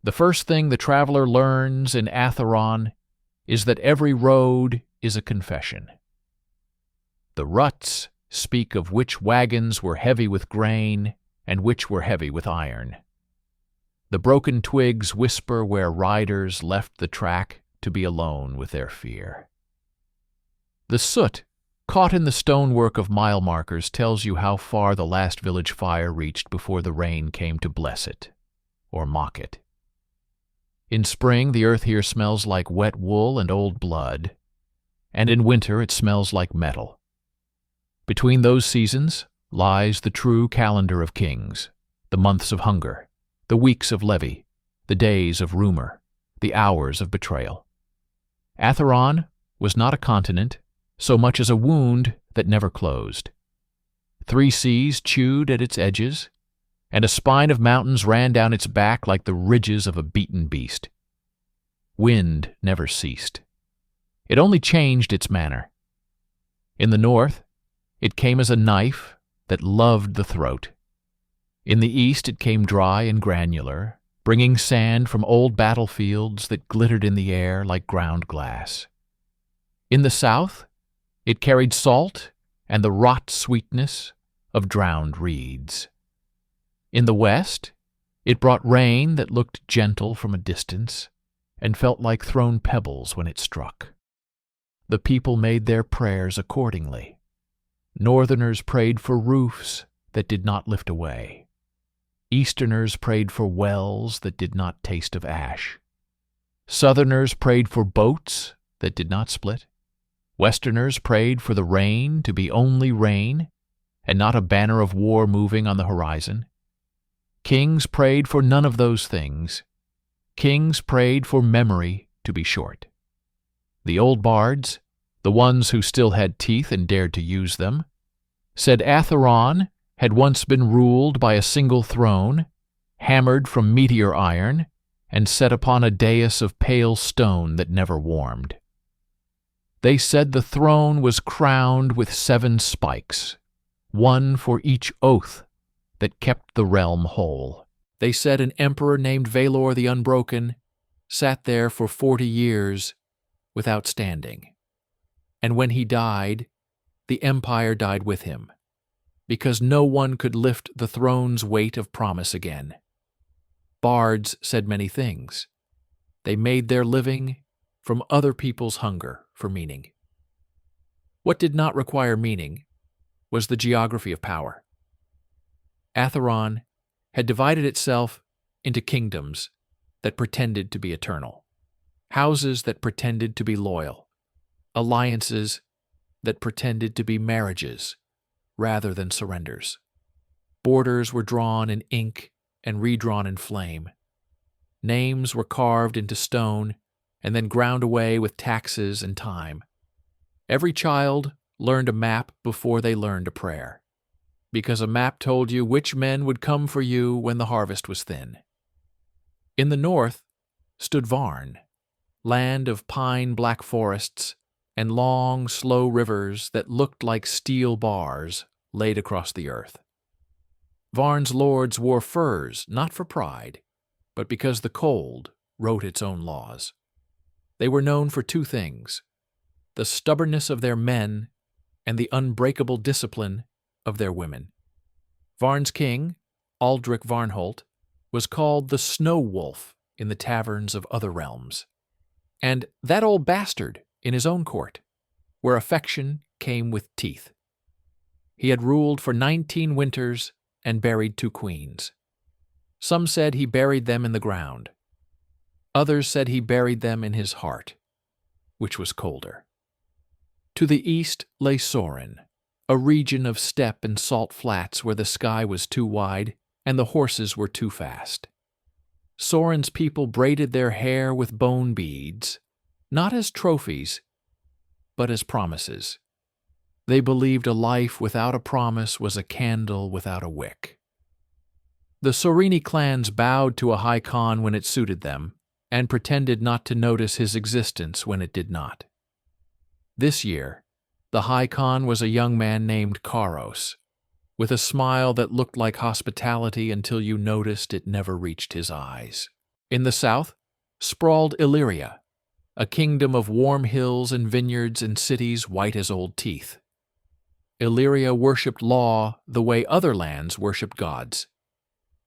The first thing the traveler learns in Atheron is that every road is a confession. The ruts speak of which wagons were heavy with grain and which were heavy with iron. The broken twigs whisper where riders left the track to be alone with their fear. The soot caught in the stonework of mile markers tells you how far the last village fire reached before the rain came to bless it or mock it. In spring, the earth here smells like wet wool and old blood, and in winter it smells like metal. Between those seasons lies the true calendar of kings, the months of hunger, the weeks of levy, the days of rumor, the hours of betrayal. Atheron was not a continent so much as a wound that never closed. 3 seas chewed at its edges, and a spine of mountains ran down its back like the ridges of a beaten beast. Wind never ceased. It only changed its manner. In the north, it came as a knife that loved the throat. In the east it came dry and granular, bringing sand from old battlefields that glittered in the air like ground glass. In the south, it carried salt and the rot sweetness of drowned reeds. In the west, it brought rain that looked gentle from a distance and felt like thrown pebbles when it struck. The people made their prayers accordingly. Northerners prayed for roofs that did not lift away. Easterners prayed for wells that did not taste of ash. Southerners prayed for boats that did not split. Westerners prayed for the rain to be only rain and not a banner of war moving on the horizon. Kings prayed for none of those things. Kings prayed for memory to be short. The old bards, the ones who still had teeth and dared to use them, said Atheron had once been ruled by a single throne, hammered from meteor iron, and set upon a dais of pale stone that never warmed. They said the throne was crowned with 7 spikes, one for each oath that kept the realm whole. They said an emperor named Valor the Unbroken sat there for 40 years without standing. And when he died, the empire died with him, because no one could lift the throne's weight of promise again. Bards said many things. They made their living from other people's hunger for meaning. What did not require meaning was the geography of power. Atheron had divided itself into kingdoms that pretended to be eternal, houses that pretended to be loyal, alliances that pretended to be marriages rather than surrenders. Borders were drawn in ink and redrawn in flame. Names were carved into stone and then ground away with taxes and time. Every child learned a map before they learned a prayer, because a map told you which men would come for you when the harvest was thin. In the north stood Varn, land of pine-black forests and long, slow rivers that looked like steel bars laid across the earth. Varn's lords wore furs not for pride, but because the cold wrote its own laws. They were known for 2 things: the stubbornness of their men and the unbreakable discipline of their women. Varn's king, Aldrich Varnholt, was called the Snow Wolf in the taverns of other realms, and that old bastard in his own court, where affection came with teeth. He had ruled for 19 winters and buried 2 queens. Some said he buried them in the ground. Others said he buried them in his heart, which was colder. To the east lay Sorin, a region of steppe and salt flats where the sky was too wide and the horses were too fast. Sorin's people braided their hair with bone beads, not as trophies, but as promises. They believed a life without a promise was a candle without a wick. The Sorini clans bowed to a high Khan when it suited them, and pretended not to notice his existence when it did not. This year, the High Khan was a young man named Karos, with a smile that looked like hospitality until you noticed it never reached his eyes. In the south sprawled Illyria, a kingdom of warm hills and vineyards and cities white as old teeth. Illyria worshipped law the way other lands worshipped gods.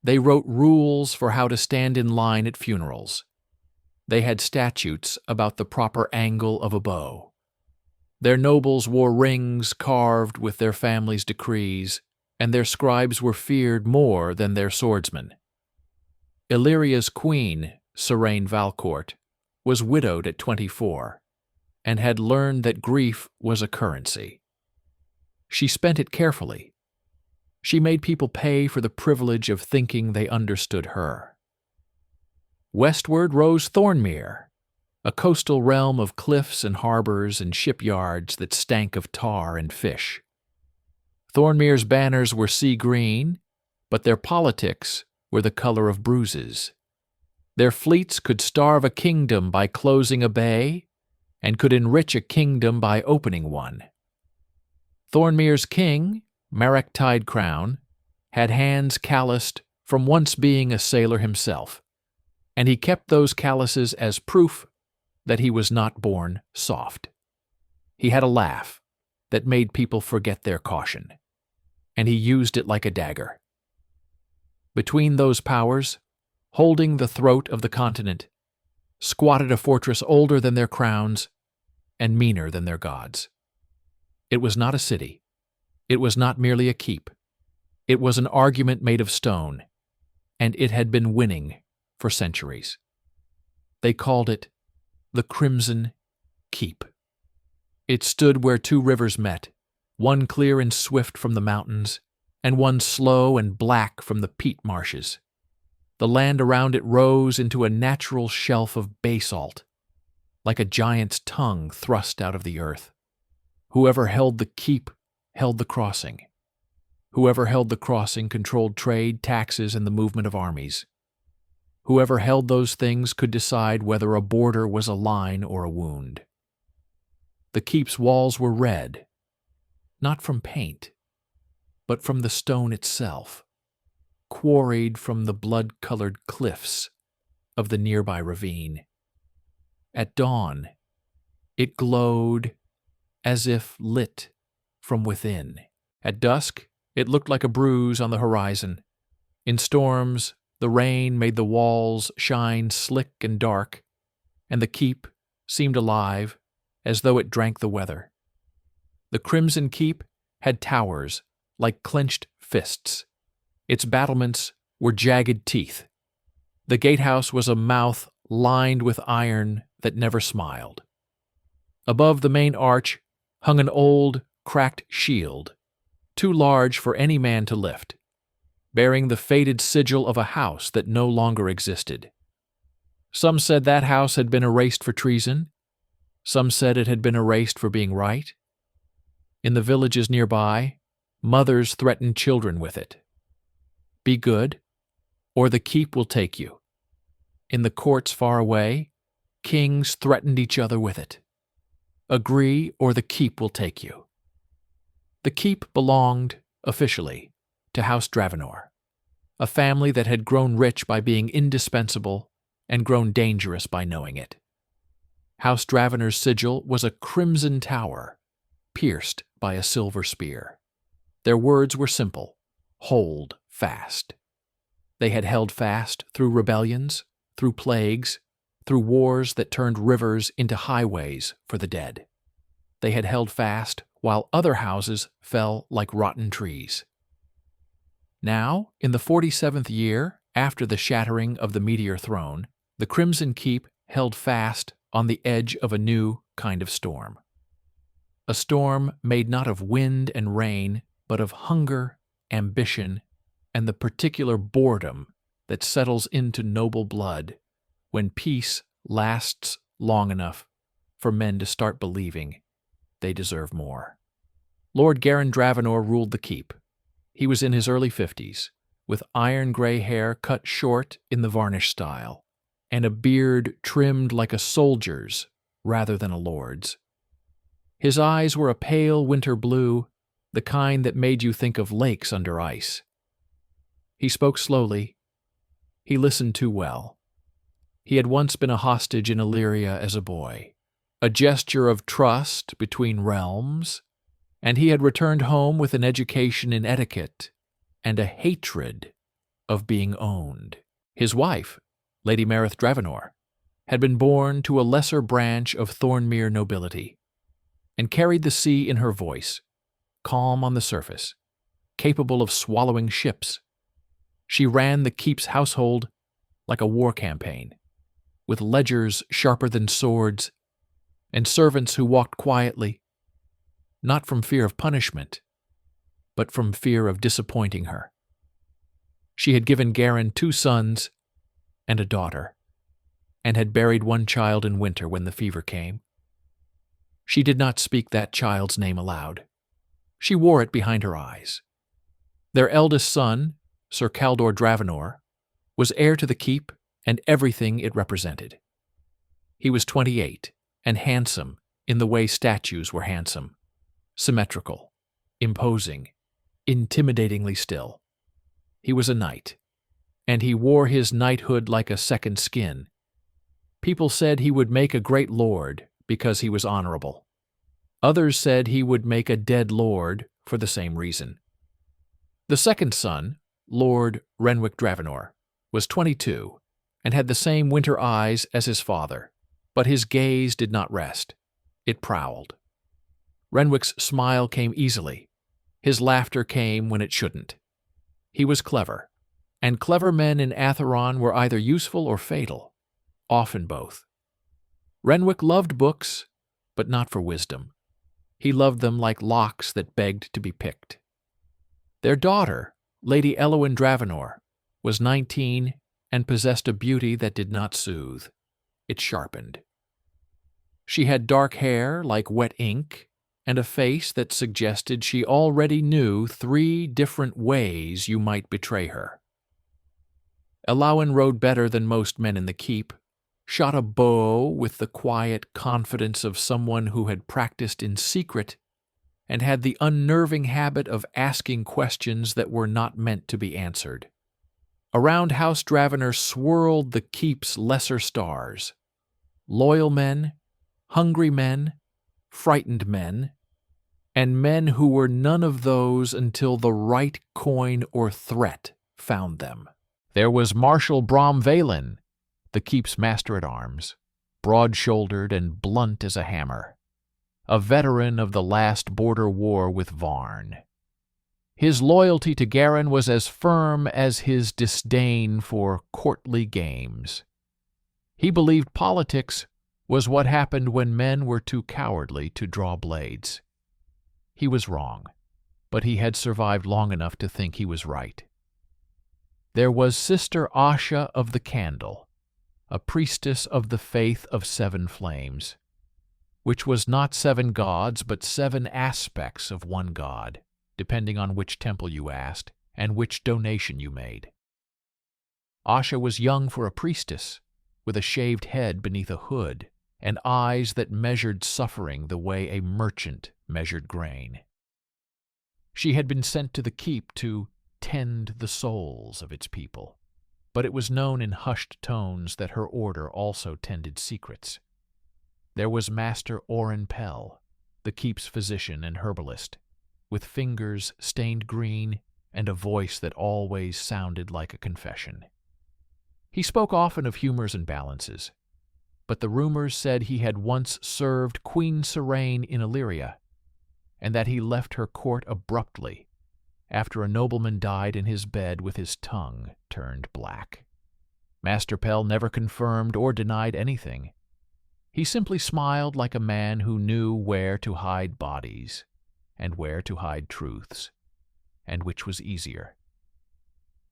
They wrote rules for how to stand in line at funerals. They had statutes about the proper angle of a bow. Their nobles wore rings carved with their families' decrees, and their scribes were feared more than their swordsmen. Illyria's queen, Serene Valcourt, was widowed at 24, and had learned that grief was a currency. She spent it carefully. She made people pay for the privilege of thinking they understood her. Westward rose Thornmere, a coastal realm of cliffs and harbors and shipyards that stank of tar and fish. Thornmere's banners were sea green, but their politics were the color of bruises. Their fleets could starve a kingdom by closing a bay, and could enrich a kingdom by opening one. Thornmere's king, Marek Tidecrown, had hands calloused from once being a sailor himself, and he kept those calluses as proof that he was not born soft. He had a laugh that made people forget their caution, and he used it like a dagger. Between those powers, holding the throat of the continent, squatted a fortress older than their crowns and meaner than their gods. It was not a city. It was not merely a keep. It was an argument made of stone, and it had been winning for centuries. They called it the Crimson Keep. It stood where two rivers met, one clear and swift from the mountains, and one slow and black from the peat marshes. The land around it rose into a natural shelf of basalt, like a giant's tongue thrust out of the earth. Whoever held the keep held the crossing. Whoever held the crossing controlled trade, taxes, and the movement of armies. Whoever held those things could decide whether a border was a line or a wound. The keep's walls were red, not from paint, but from the stone itself, quarried from the blood-colored cliffs of the nearby ravine. At dawn, it glowed as if lit from within. At dusk, it looked like a bruise on the horizon. In storms, the rain made the walls shine slick and dark, and the keep seemed alive, as though it drank the weather. The Crimson Keep had towers like clenched fists. Its battlements were jagged teeth. The gatehouse was a mouth lined with iron that never smiled. Above the main arch hung an old, cracked shield, too large for any man to lift, bearing the faded sigil of a house that no longer existed. Some said that house had been erased for treason. Some said it had been erased for being right. In the villages nearby, mothers threatened children with it. Be good, or the keep will take you. In the courts far away, kings threatened each other with it. Agree, or the keep will take you. The keep belonged, officially, to House Dravenor, a family that had grown rich by being indispensable and grown dangerous by knowing it. House Dravenor's sigil was a crimson tower, pierced by a silver spear. Their words were simple: hold fast. They had held fast through rebellions, through plagues, through wars that turned rivers into highways for the dead. They had held fast while other houses fell like rotten trees. Now, in the 47th year after the shattering of the meteor throne, the Crimson Keep held fast on the edge of a new kind of storm. A storm made not of wind and rain, but of hunger, ambition, and the particular boredom that settles into noble blood when peace lasts long enough for men to start believing they deserve more. Lord Garin Dravenor ruled the keep. He was in his early 50s, with iron-gray hair cut short in the varnish style, and a beard trimmed like a soldier's rather than a lord's. His eyes were a pale winter blue, the kind that made you think of lakes under ice. He spoke slowly. He listened too well. He had once been a hostage in Illyria as a boy, a gesture of trust between realms, and he had returned home with an education in etiquette and a hatred of being owned. His wife, Lady Marith Dravenor, had been born to a lesser branch of Thornmere nobility, and carried the sea in her voice, calm on the surface, capable of swallowing ships. She ran the keep's household like a war campaign, with ledgers sharper than swords, and servants who walked quietly, not from fear of punishment, but from fear of disappointing her. She had given Garin 2 sons and a daughter, and had buried one child in winter when the fever came. She did not speak that child's name aloud. She wore it behind her eyes. Their eldest son, Sir Caldor Dravenor, was heir to the keep and everything it represented. He was 28 and handsome in the way statues were handsome, symmetrical, imposing, intimidatingly still. He was a knight, and he wore his knighthood like a second skin. People said he would make a great lord because he was honorable. Others said he would make a dead lord for the same reason. The second son, Lord Renwick Dravenor, was 22 and had the same winter eyes as his father, but his gaze did not rest. It prowled. Renwick's smile came easily. His laughter came when it shouldn't. He was clever, and clever men in Atheron were either useful or fatal, often both. Renwick loved books, but not for wisdom. He loved them like locks that begged to be picked. Their daughter, Lady Elowyn Dravenor, was 19 and possessed a beauty that did not soothe. It sharpened. She had dark hair like wet ink and a face that suggested she already knew 3 different ways you might betray her. Elowyn rode better than most men in the keep, shot a bow with the quiet confidence of someone who had practiced in secret and had the unnerving habit of asking questions that were not meant to be answered. Around House Dravenor swirled the keep's lesser stars, loyal men, hungry men, frightened men, and men who were none of those until the right coin or threat found them. There was Marshal Brom Valen, the keep's master-at-arms, broad-shouldered and blunt as a hammer, a veteran of the last border war with Varn. His loyalty to Garin was as firm as his disdain for courtly games. He believed politics was what happened when men were too cowardly to draw blades. He was wrong, but he had survived long enough to think he was right. There was Sister Asha of the Candle, a priestess of the faith of 7 flames, which was not 7 gods but 7 aspects of one god, depending on which temple you asked and which donation you made. Asha was young for a priestess, with a shaved head beneath a hood and eyes that measured suffering the way a merchant measured grain. She had been sent to the keep to tend the souls of its people, but it was known in hushed tones that her order also tended secrets. There was Master Oren Pell, the keep's physician and herbalist, with fingers stained green and a voice that always sounded like a confession. He spoke often of humors and balances, but the rumors said he had once served Queen Serene in Illyria, and that he left her court abruptly after a nobleman died in his bed with his tongue turned black. Master Pell never confirmed or denied anything. He simply smiled like a man who knew where to hide bodies and where to hide truths, and which was easier.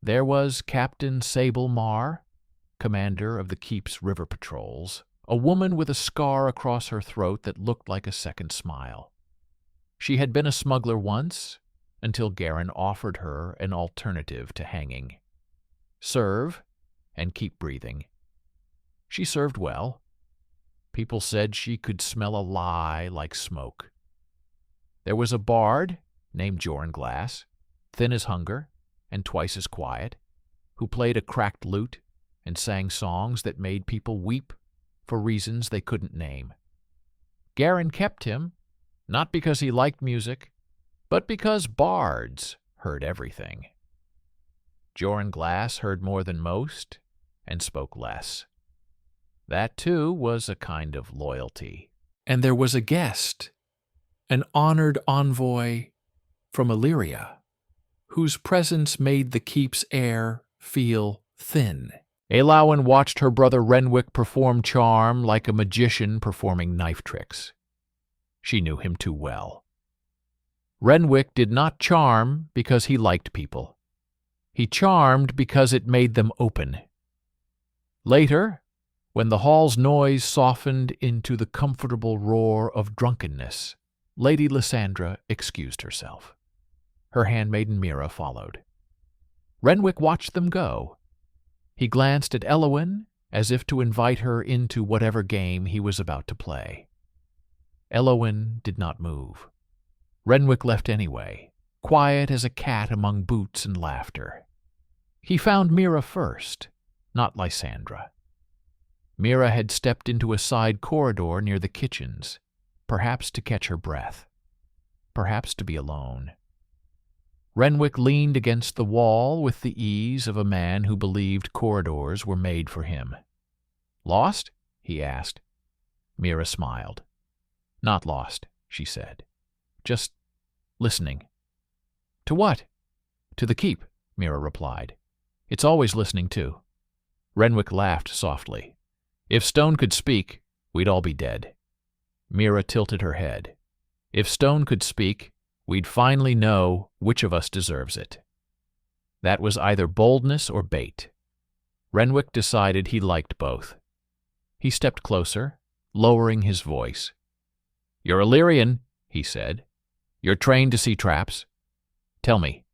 There was Captain Sable Mar, commander of the keep's river patrols, a woman with a scar across her throat that looked like a second smile. She had been a smuggler once, until Garin offered her an alternative to hanging. Serve and keep breathing. She served well. People said she could smell a lie like smoke. There was a bard named Joran Glass, thin as hunger and twice as quiet, who played a cracked lute and sang songs that made people weep for reasons they couldn't name. Garin kept him, not because he liked music, but because bards heard everything. Joran Glass heard more than most and spoke less. That, too, was a kind of loyalty. And there was a guest, an honored envoy from Illyria, whose presence made the keep's air feel thin. Eowyn watched her brother Renwick perform charm like a magician performing knife tricks. She knew him too well. Renwick did not charm because he liked people. He charmed because it made them open. Later, when the hall's noise softened into the comfortable roar of drunkenness, Lady Lysandra excused herself. Her handmaiden Mira followed. Renwick watched them go. He glanced at Eowyn as if to invite her into whatever game he was about to play. Eowyn did not move. Renwick left anyway, quiet as a cat among boots and laughter. He found Mira first, not Lysandra. Mira had stepped into a side corridor near the kitchens, perhaps to catch her breath, perhaps to be alone. Renwick leaned against the wall with the ease of a man who believed corridors were made for him. "Lost?" he asked. Mira smiled. "Not lost," she said. "Just listening." "To what?" "To the keep," Mira replied. "It's always listening, too." Renwick laughed softly. "If stone could speak, we'd all be dead." Mira tilted her head. "If stone could speak, we'd finally know which of us deserves it." That was either boldness or bait. Renwick decided he liked both. He stepped closer, lowering his voice. "You're Illyrian," he said. "You're trained to see traps. Tell me,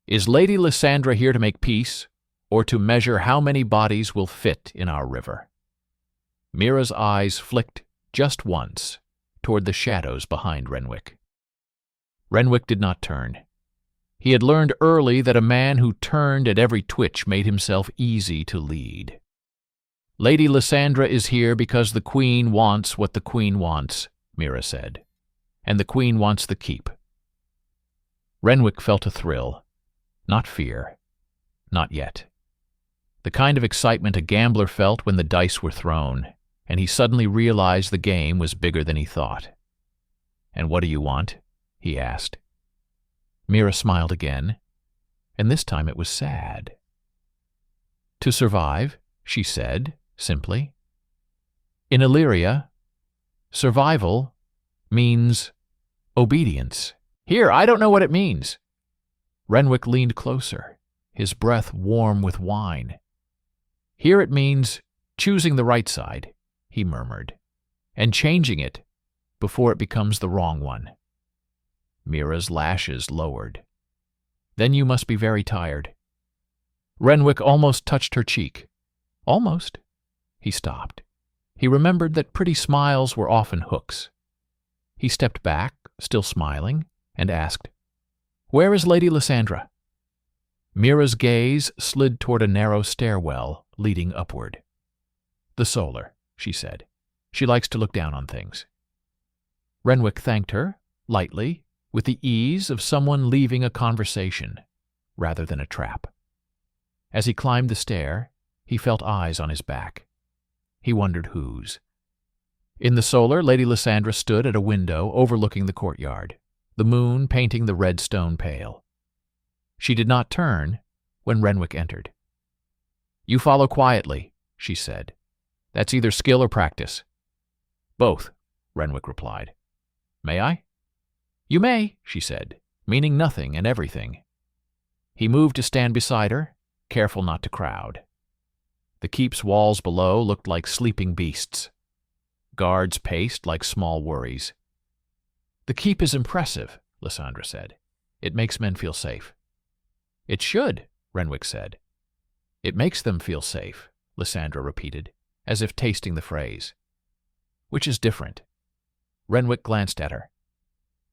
is Lady Lysandra here to make peace, or to measure how many bodies will fit in our river?" Mira's eyes flicked just once toward the shadows behind Renwick. Renwick did not turn. He had learned early that a man who turned at every twitch made himself easy to lead. "Lady Lysandra is here because the Queen wants what the Queen wants," Mira said, "and the Queen wants the keep." Renwick felt a thrill. Not fear. Not yet. The kind of excitement a gambler felt when the dice were thrown, and he suddenly realized the game was bigger than he thought. "And what do you want?" he asked. Mira smiled again, and this time it was sad. "To survive," she said, simply. "In Illyria, survival means obedience." "Here, I don't know what it means." Renwick leaned closer, his breath warm with wine. "Here it means choosing the right side," he murmured, "and changing it before it becomes the wrong one." Mira's lashes lowered. "Then you must be very tired." Renwick almost touched her cheek. Almost. He stopped. He remembered that pretty smiles were often hooks. He stepped back, still smiling, and asked, "Where is Lady Lysandra?" Mira's gaze slid toward a narrow stairwell leading upward. "The solar," she said. "She likes to look down on things." Renwick thanked her, lightly, with the ease of someone leaving a conversation, rather than a trap. As he climbed the stair, he felt eyes on his back. He wondered whose. In the solar, Lady Lysandra stood at a window overlooking the courtyard, the moon painting the red stone pale. She did not turn when Renwick entered. "You follow quietly," she said. "That's either skill or practice." "Both," Renwick replied. "May I?" "You may," she said, meaning nothing and everything. He moved to stand beside her, careful not to crowd. The keep's walls below looked like sleeping beasts. Guards paced like small worries. "The keep is impressive," Lysandra said. "It makes men feel safe." "It should," Renwick said. "It makes them feel safe," Lysandra repeated, as if tasting the phrase. "Which is different." Renwick glanced at her.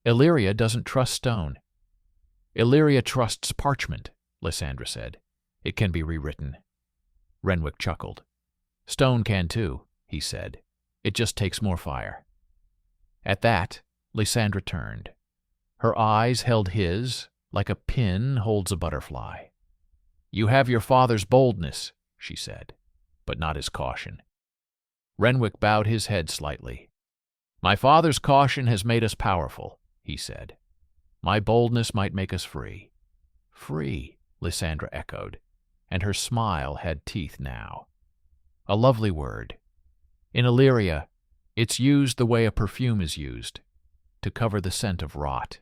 "Illyria doesn't trust stone." "Illyria trusts parchment," Lysandra said. "It can be rewritten." Renwick chuckled. "Stone can too," he said. "It just takes more fire." At that, Lysandra turned. Her eyes held his, like a pin holds a butterfly. "You have your father's boldness," she said, "but not his caution." Renwick bowed his head slightly. "My father's caution has made us powerful," he said. "My boldness might make us free." "Free," Lysandra echoed, and her smile had teeth now. "A lovely word. In Illyria, it's used the way a perfume is used, to cover the scent of rot."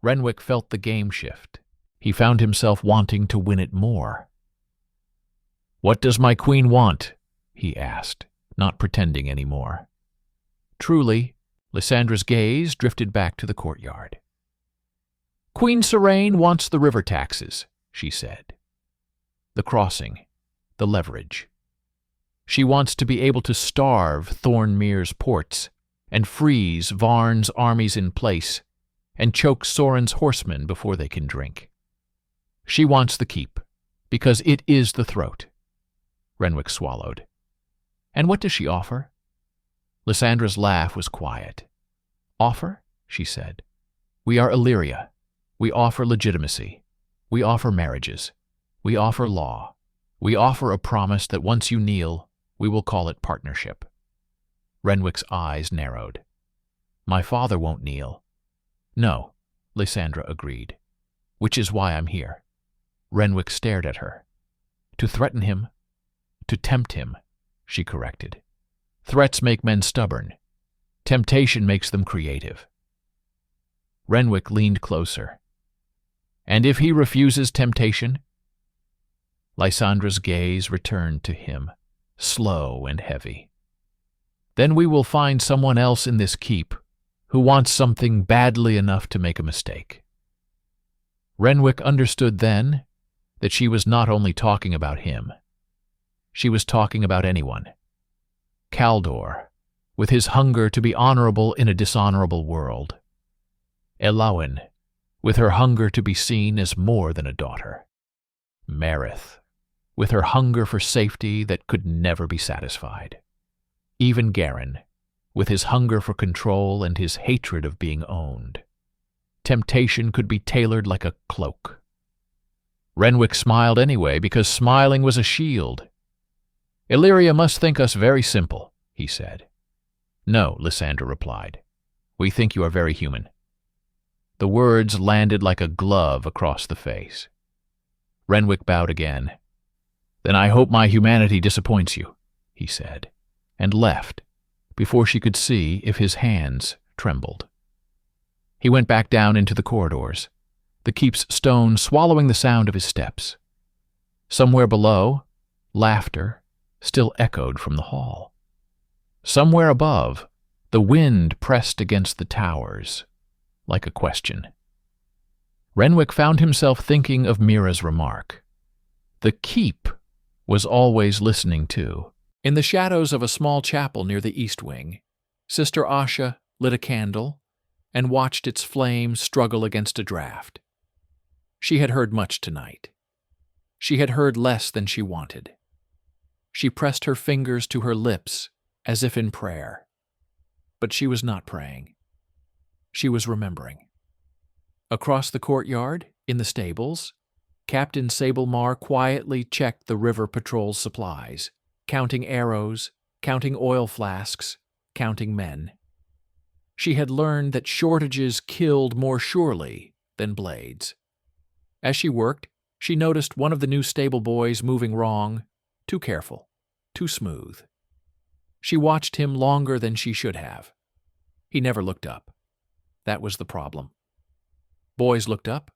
Renwick felt the game shift. He found himself wanting to win it more. "What does my queen want?" he asked, not pretending any more. Truly, Lysandra's gaze drifted back to the courtyard. "Queen Serene wants the river taxes," she said. "The crossing, the leverage. She wants to be able to starve Thornmere's ports, and freeze Varn's armies in place, and choke Sorin's horsemen before they can drink. She wants the keep, because it is the throat." Renwick swallowed. "And what does she offer?" Lysandra's laugh was quiet. "Offer?" she said. "We are Illyria. We offer legitimacy. We offer marriages. We offer law. We offer a promise that once you kneel, we will call it partnership." Renwick's eyes narrowed. "My father won't kneel." "No," Lysandra agreed. "Which is why I'm here." Renwick stared at her. "To threaten him? To tempt him," she corrected. "Threats make men stubborn. Temptation makes them creative." Renwick leaned closer. "And if he refuses temptation?" Lysandra's gaze returned to him, slow and heavy. "Then we will find someone else in this keep who wants something badly enough to make a mistake." Renwick understood then that she was not only talking about him. She was talking about anyone. Caldor, with his hunger to be honorable in a dishonorable world. Elawin, with her hunger to be seen as more than a daughter. Marith, with her hunger for safety that could never be satisfied. Even Garin, with his hunger for control and his hatred of being owned. Temptation could be tailored like a cloak. Renwick smiled anyway, because smiling was a shield. "Illyria must think us very simple," he said. "No," Lysandra replied. "We think you are very human." The words landed like a glove across the face. Renwick bowed again. "Then I hope my humanity disappoints you," he said, and left, before she could see if his hands trembled. He went back down into the corridors, the keep's stone swallowing the sound of his steps. Somewhere below, laughter still echoed from the hall. Somewhere above, the wind pressed against the towers, like a question. Renwick found himself thinking of Mira's remark. The keep was always listening too. In the shadows of a small chapel near the east wing, Sister Asha lit a candle and watched its flame struggle against a draft. She had heard much tonight. She had heard less than she wanted. She pressed her fingers to her lips as if in prayer. But she was not praying. She was remembering. Across the courtyard, in the stables, Captain Sablemar quietly checked the river patrol's supplies, counting arrows, counting oil flasks, counting men. She had learned that shortages killed more surely than blades. As she worked, she noticed one of the new stable boys moving wrong, too careful, too smooth. She watched him longer than she should have. He never looked up. That was the problem. Boys looked up.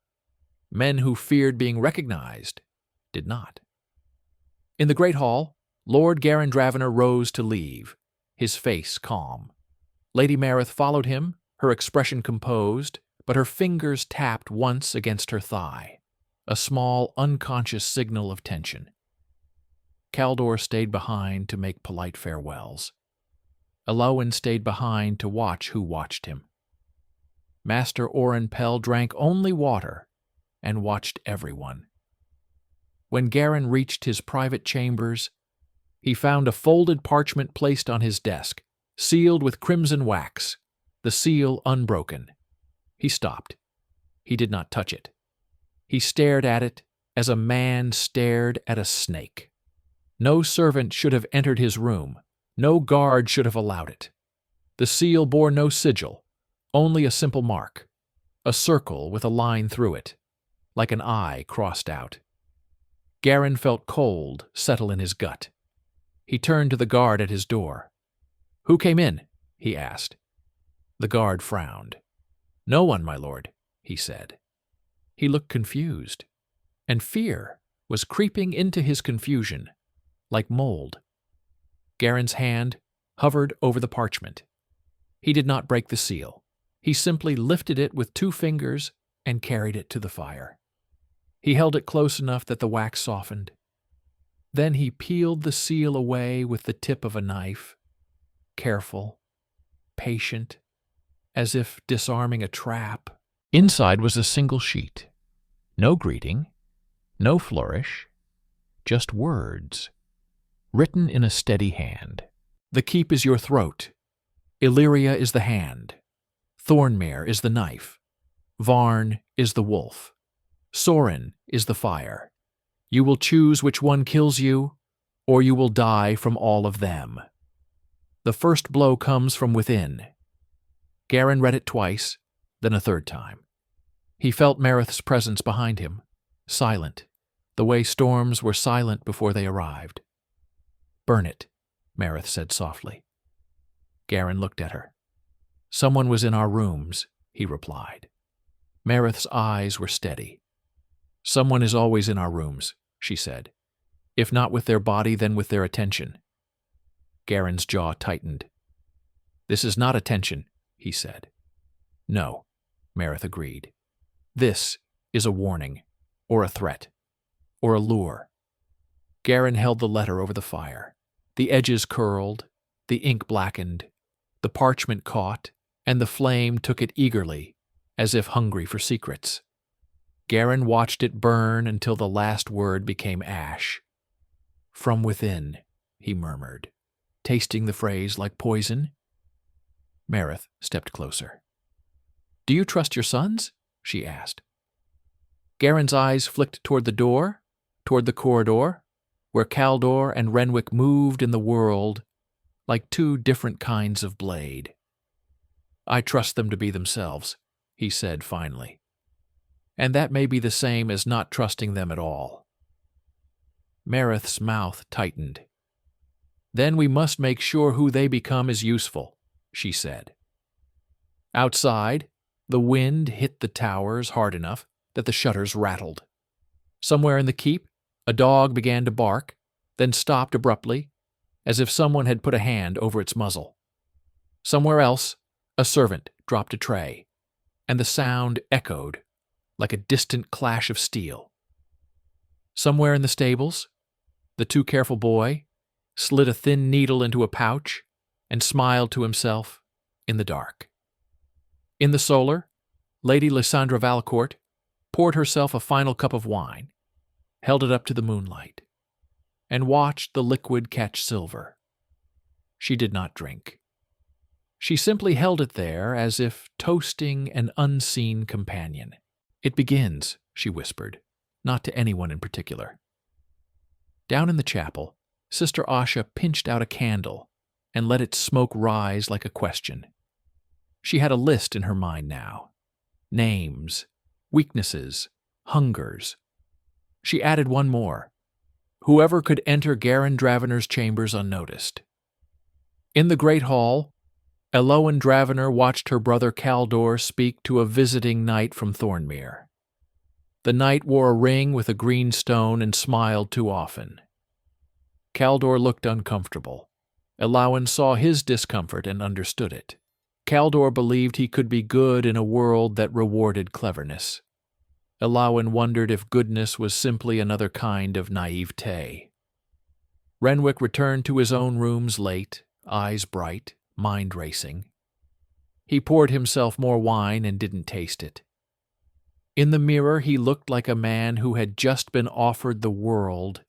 Men who feared being recognized did not. In the great hall, Lord Garendravener rose to leave, his face calm. Lady Marith followed him, her expression composed, but her fingers tapped once against her thigh, a small, unconscious signal of tension. Caldor stayed behind to make polite farewells. Elowin stayed behind to watch who watched him. Master Oren Pell drank only water and watched everyone. When Garin reached his private chambers, he found a folded parchment placed on his desk, sealed with crimson wax, the seal unbroken. He stopped. He did not touch it. He stared at it as a man stared at a snake. No servant should have entered his room. No guard should have allowed it. The seal bore no sigil, only a simple mark, a circle with a line through it, like an eye crossed out. Garin felt cold settle in his gut. He turned to the guard at his door. "Who came in?" he asked. The guard frowned. "No one, my lord," he said. He looked confused, and fear was creeping into his confusion, like mold. Garin's hand hovered over the parchment. He did not break the seal. He simply lifted it with 2 fingers and carried it to the fire. He held it close enough that the wax softened. Then he peeled the seal away with the tip of a knife, careful, patient, as if disarming a trap. Inside was a single sheet. No greeting, no flourish, just words, written in a steady hand. "The keep is your throat. Illyria is the hand. Thornmere is the knife. Varn is the wolf. Sorin is the fire. You will choose which one kills you, or you will die from all of them. The first blow comes from within." Garin read it twice, then a third time. He felt Mareth's presence behind him, silent, the way storms were silent before they arrived. "Burn it," Mareth said softly. Garin looked at her. "Someone was in our rooms," he replied. Mareth's eyes were steady. "Someone is always in our rooms," she said. "If not with their body, then with their attention." Garin's jaw tightened. "This is not attention," he said. "No," Mareth agreed. "This is a warning, or a threat, or a lure." Garin held the letter over the fire. The edges curled, the ink blackened, the parchment caught, and the flame took it eagerly, as if hungry for secrets. Garin watched it burn until the last word became ash. "From within," he murmured, tasting the phrase like poison. Mareth stepped closer. "Do you trust your sons?" she asked. Garin's eyes flicked toward the door, toward the corridor, where Kaldor and Renwick moved in the world like 2 different kinds of blade. "I trust them to be themselves," he said finally. "And that may be the same as not trusting them at all." Mareth's mouth tightened. "Then we must make sure who they become is useful," she said. Outside, the wind hit the towers hard enough that the shutters rattled. Somewhere in the keep, a dog began to bark, then stopped abruptly, as if someone had put a hand over its muzzle. Somewhere else, a servant dropped a tray, and the sound echoed like a distant clash of steel. Somewhere in the stables, the too careful boy slid a thin needle into a pouch and smiled to himself in the dark. In the solar, Lady Lysandra Valcourt poured herself a final cup of wine, held it up to the moonlight, and watched the liquid catch silver. She did not drink. She simply held it there as if toasting an unseen companion. "It begins," she whispered, not to anyone in particular. Down in the chapel, Sister Asha pinched out a candle and let its smoke rise like a question. She had a list in her mind now. Names, weaknesses, hungers. She added one more. Whoever could enter Garin Dravener's chambers unnoticed. In the great hall, Elowen Dravener watched her brother Kaldor speak to a visiting knight from Thornmere. The knight wore a ring with a green stone and smiled too often. Kaldor looked uncomfortable. Elowen saw his discomfort and understood it. Kaldor believed he could be good in a world that rewarded cleverness. Elowen wondered if goodness was simply another kind of naivete. Renwick returned to his own rooms late, eyes bright, mind racing. He poured himself more wine and didn't taste it. In the mirror he looked like a man who had just been offered the world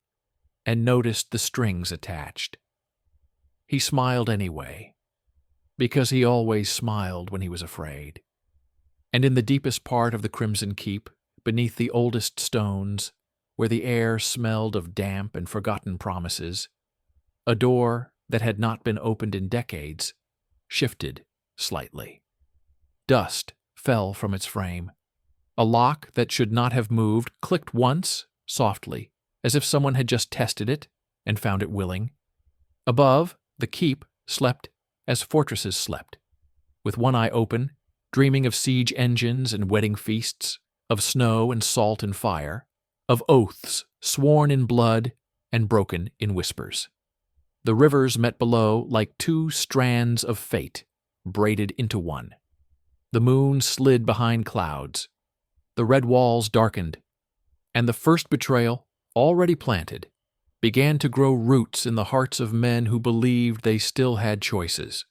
and noticed the strings attached. He smiled anyway, because he always smiled when he was afraid. And in the deepest part of the Crimson Keep, beneath the oldest stones, where the air smelled of damp and forgotten promises, a door that had not been opened in decades shifted slightly. Dust fell from its frame. A lock that should not have moved clicked once, softly, as if someone had just tested it and found it willing. Above, the keep slept as fortresses slept, with one eye open, dreaming of siege engines and wedding feasts, of snow and salt and fire, of oaths sworn in blood and broken in whispers. The rivers met below like two strands of fate, braided into one. The moon slid behind clouds. The red walls darkened, and the first betrayal, already planted, began to grow roots in the hearts of men who believed they still had choices.